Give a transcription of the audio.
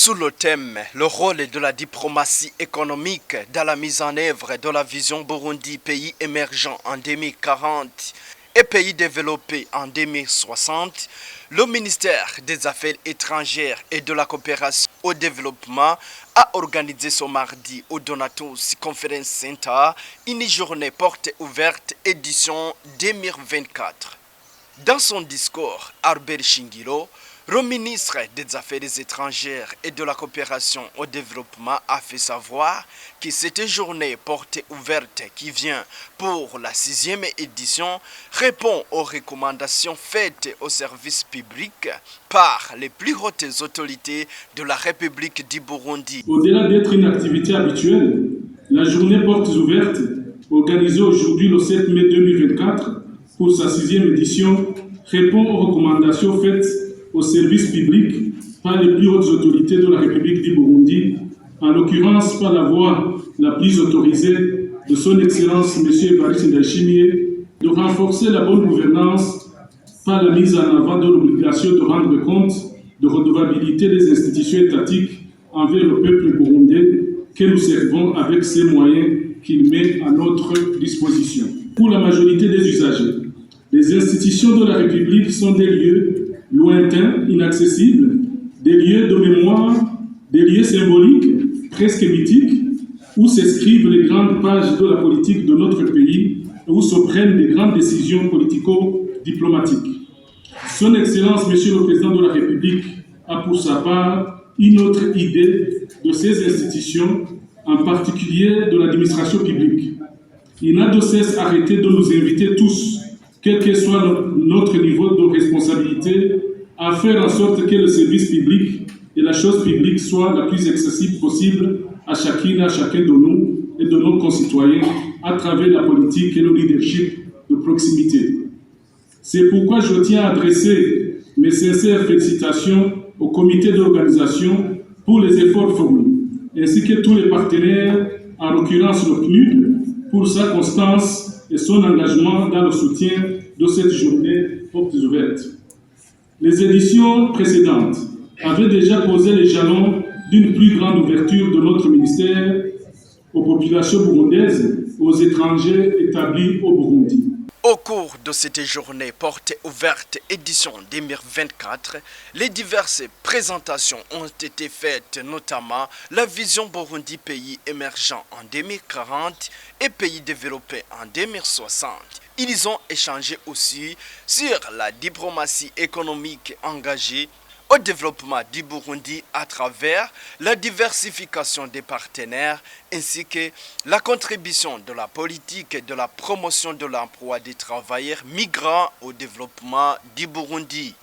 Sous le thème « Le rôle de la diplomatie économique dans la mise en œuvre de la vision Burundi, pays émergent en 2040 et pays développé en 2060 », le ministère des Affaires étrangères et de la coopération au développement a organisé ce mardi au Donatus Conference Center une journée porte ouverte édition 2024. Dans son discours, Albert Shingiro, le ministre des Affaires étrangères et de la coopération au développement a fait savoir que cette journée portée ouverte qui vient pour la 6e édition répond aux recommandations faites au service public par les plus hautes autorités de la République du Burundi. Au-delà d'être une activité habituelle, la journée portes ouvertes, organisée aujourd'hui le 7 mai 2024 pour sa 6e édition, répond aux recommandations faites au service public par les plus hautes autorités de la République du Burundi, en l'occurrence par la voie la plus autorisée de son Excellence M. Evariste Ndayishimiye, de renforcer la bonne gouvernance par la mise en avant de l'obligation de rendre compte de redevabilité des institutions étatiques envers le peuple burundais que nous servons avec ces moyens qu'il met à notre disposition. Pour la majorité des usagers, les institutions de la République sont des lieux lointains, inaccessibles, des lieux de mémoire, des lieux symboliques, presque mythiques, où s'inscrivent les grandes pages de la politique de notre pays et où se prennent des grandes décisions politico-diplomatiques. Son Excellence, Monsieur le Président de la République, a pour sa part une autre idée de ces institutions, en particulier de l'administration publique. Il n'a de cesse arrêté de nous inviter tous, quel que soit notre niveau de responsabilité, à faire en sorte que le service public et la chose publique soient la plus accessible possible à chacune et à chacun de nous et de nos concitoyens à travers la politique et le leadership de proximité. C'est pourquoi je tiens à adresser mes sincères félicitations au comité d'organisation pour les efforts fournis, ainsi que tous les partenaires, en l'occurrence le PNUD, pour sa constance et son engagement dans le soutien de cette journée portes ouvertes. Les éditions précédentes avaient déjà posé les jalons d'une plus grande ouverture de notre ministère aux populations burundaises, aux étrangers établis au Burundi. Au cours de cette journée porte ouverte édition 2024, les diverses présentations ont été faites, notamment la vision Burundi pays émergent en 2040 et pays développé en 2060. Ils ont échangé aussi sur la diplomatie économique engagée au développement du Burundi à travers la diversification des partenaires ainsi que la contribution de la politique et de la promotion de l'emploi des travailleurs migrants au développement du Burundi.